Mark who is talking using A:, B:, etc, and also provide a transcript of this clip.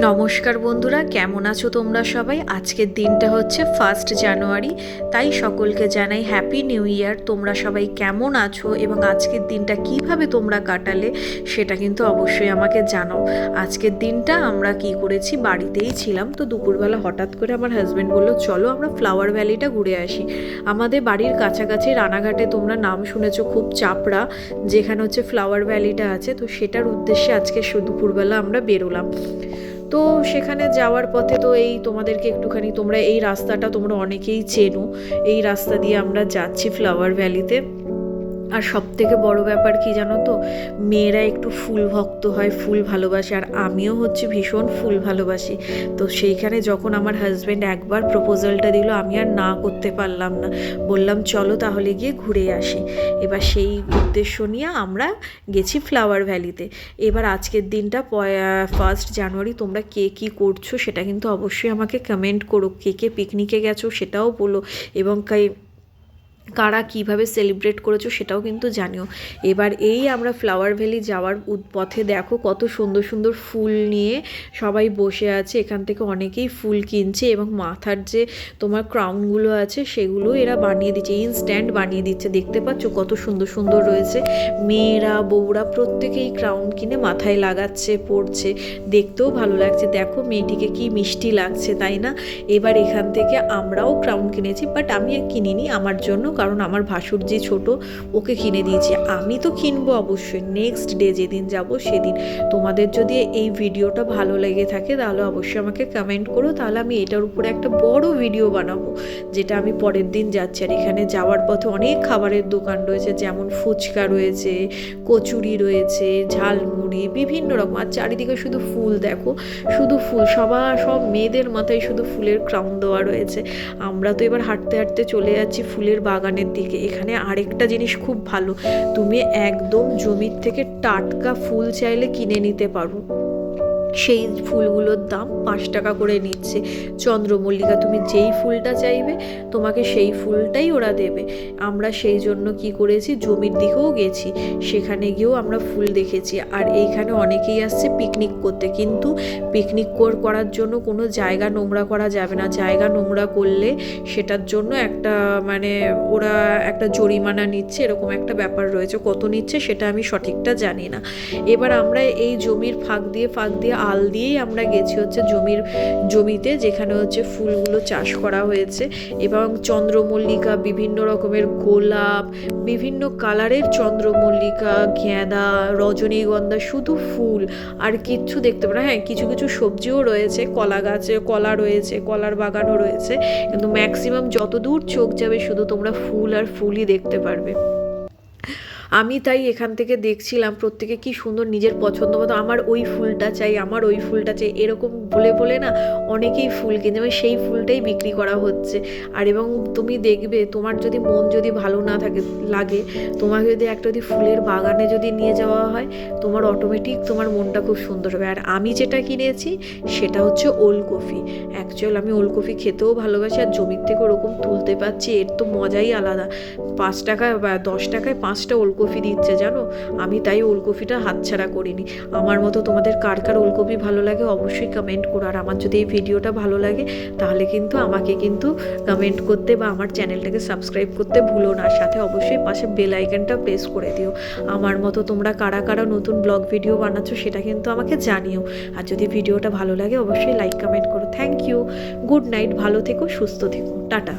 A: নমস্কার বন্ধুরা, কেমন আছো তোমরা সবাই? আজকের দিনটা হচ্ছে 1 জানুয়ারি, তাই সকলকে জানাই হ্যাপি নিউ ইয়ার। তোমরা সবাই কেমন আছো এবং আজকের দিনটা কিভাবে তোমরা কাটালে সেটা কিন্তু অবশ্যই আমাকে জানাও। আজকের দিনটা আমরা কি করেছি, বাড়িতেই ছিলাম। তো দুপুরবেলা হঠাৎ করে আমার হাজব্যান্ড বললো চলো আমরা ফ্লাওয়ার ভ্যালিটা ঘুরে আসি। আমাদের বাড়ির কাছাকাছি রানাঘাটে তোমরা নাম শুনেছো, খুব চাপড়া, যেখানে হচ্ছে ফ্লাওয়ার ভ্যালিটা আছে। তো সেটার উদ্দেশ্যে আজকে দুপুরবেলা আমরা বেরোলাম। তো সেখানে যাওয়ার পথে তো এই তোমাদেরকে একটুখানি, তোমরা এই রাস্তাটা তোমরা অনেকেই চেনো, এই রাস্তা দিয়ে আমরা যাচ্ছি ফ্লাওয়ার ভ্যালিতে। আর সব থেকে বড়ো ব্যাপার কি জানো তো, মেয়েরা একটু ফুল ভক্ত হয়, ফুল ভালোবাসে, আর আমিও হচ্ছে ভীষণ ফুল ভালোবাসি। তো সেইখানে যখন আমার হাজব্যান্ড একবার প্রপোজালটা দিল, আমি আর না করতে পারলাম না, বললাম চলো তাহলে গিয়ে ঘুরে আসি। এবার সেই উদ্দেশ্য নিয়ে আমরা গেছি ফ্লাওয়ার ভ্যালিতে। এবার আজকের দিনটা 1 জানুয়ারি তোমরা কে কী করছো সেটা কিন্তু অবশ্যই আমাকে কমেন্ট করো। কে কে পিকনিকে গেছো সেটাও বলো, এবং কারা কীভাবে সেলিব্রেট করেছো সেটাও কিন্তু জানিও। এবার এই আমরা ফ্লাওয়ার ভ্যালি যাওয়ার পথে দেখো কত সুন্দর সুন্দর ফুল নিয়ে সবাই বসে আছে। এখান থেকে অনেকেই ফুল কিনছে, এবং মাথার যে তোমার ক্রাউনগুলো আছে সেগুলো এরা বানিয়ে দিচ্ছে, ইনস্ট্যান্ট বানিয়ে দিচ্ছে। দেখতে পাচ্ছ কত সুন্দর সুন্দর রয়েছে। মেয়েরা বউরা প্রত্যেকেই ক্রাউন কিনে মাথায় লাগাচ্ছে, পরছে, দেখতেও ভালো লাগছে। দেখো মেয়েটিকে কি মিষ্টি লাগছে, তাই না? এবার এখান থেকে আমরাও ক্রাউন কিনেছি, বাট আমি কিনিনি আমার জন্য, কারণ আমার ভাসুর যে ছোট, ওকে কিনে দিয়েছি। আমি তো কিনবো অবশ্যই নেক্সট ডে যেদিন যাব সেদিন। তোমাদের যদি এই ভিডিওটা ভালো লেগে থাকে তাহলে অবশ্যই আমাকে কমেন্ট করো, তাহলে আমি এটার উপরে একটা বড় ভিডিও বানাবো, যেটা আমি পরের দিন যাচ্ছি। আর এখানে যাওয়ার পথে অনেক খাবারের দোকান রয়েছে, যেমন ফুচকা রয়েছে, কচুরি রয়েছে, ঝালমুড়ি, বিভিন্ন রকম। আর চারিদিকে শুধু ফুল, দেখো শুধু ফুল, সব মেয়েদের মাথায় শুধু ফুলের ক্রাউন দেওয়া রয়েছে। আমরা তো এবার হাঁটতে হাঁটতে চলে যাচ্ছি ফুলের বাগানের দিকে। এখানে আরেকটা জিনিস খুব ভালো, তুমি একদম জমির থেকে টাটকা ফুল চাইলে কিনে নিতে পারো। সেই ফুলগুলোর দাম 5 টাকা করে নিচ্ছে। চন্দ্রমল্লিকা, তুমি যেই ফুলটা চাইবে তোমাকে সেই ফুলটাই ওরা দেবে। আমরা সেই জন্য কি করেছি, জমির দিকেও গেছি, সেখানে গিয়েও আমরা ফুল দেখেছি। আর এইখানে অনেকেই আসছে পিকনিক করতে, কিন্তু পিকনিক করার জন্য কোনো জায়গা নোংরা করা যাবে না। জায়গা নোংরা করলে সেটার জন্য একটা ওরা একটা জরিমানা নিচ্ছে, এরকম একটা ব্যাপার রয়েছে। কত নিচ্ছে সেটা আমি সঠিকটা জানি না। এবার আমরা এই জমির ফাঁক দিয়ে আল দিয়েই আমরা গেছি হচ্ছে জমিতে, যেখানে হচ্ছে ফুলগুলো চাষ করা হয়েছে। এবং চন্দ্রমল্লিকা, বিভিন্ন রকমের গোলাপ, বিভিন্ন কালারের চন্দ্রমল্লিকা, গেঁদা, রজনীগন্ধা, শুধু ফুল আর কিচ্ছু দেখতে পারো। হ্যাঁ, কিছু কিছু সবজিও রয়েছে, কলা গাছে কলা রয়েছে, কলার বাগানও রয়েছে, কিন্তু ম্যাক্সিমাম যতদূর চোখ যাবে শুধু তোমরা ফুল আর ফুলই দেখতে পারবে। আমি তাই এখান থেকে দেখছিলাম প্রত্যেকে কি সুন্দর নিজের পছন্দ মতো, আমার ওই ফুলটা চাই, আমার ওই ফুলটা চাই, এরকম বলে বলে না অনেকেই ফুল কিনছে, মানে সেই ফুলটাই বিক্রি করা হচ্ছে। আর এবং তুমি দেখবে, তোমার যদি মন যদি ভালো না লাগে, তোমাকে যদি একটা ফুলের বাগানে যদি নিয়ে যাওয়া হয়, তোমার অটোমেটিক তোমার মনটা খুব সুন্দর হবে। আর আমি যেটা কিনেছি সেটা হচ্ছে ওলকপি। অ্যাকচুয়াল আমি ওলকপি খেতেও ভালোবাসি, আর জমির থেকে ওরকম তুলতে পারছি, এর তো মজাই আলাদা। 5 টাকা বা 10 টাকায় 5টা ওলকপি দিচ্ছে, জানো। আমি তাই ওলকপিটা হাতছাড়া করিনি। আমার মতো তোমাদের কার কার ওলকপি ভালো লাগে অবশ্যই কমেন্ট করো। আর আমার যদি এই ভিডিওটা ভালো লাগে তাহলে কিন্তু আমাকে কিন্তু কমেন্ট করতে বা আমার চ্যানেলটাকে সাবস্ক্রাইব করতে ভুলো না। সাথে অবশ্যই পাশে বেল আইকনটা প্রেস করে দিও। আমার মতো তোমরা কারা কারা নতুন ব্লগ ভিডিও বানাচ্ছো সেটা কিন্তু আমাকে জানিও। আর যদি ভিডিওটা ভালো লাগে অবশ্যই লাইক কমেন্ট করো। থ্যাংক ইউ, গুড নাইট, ভালো থেকো, সুস্থ থেকো, টাটা।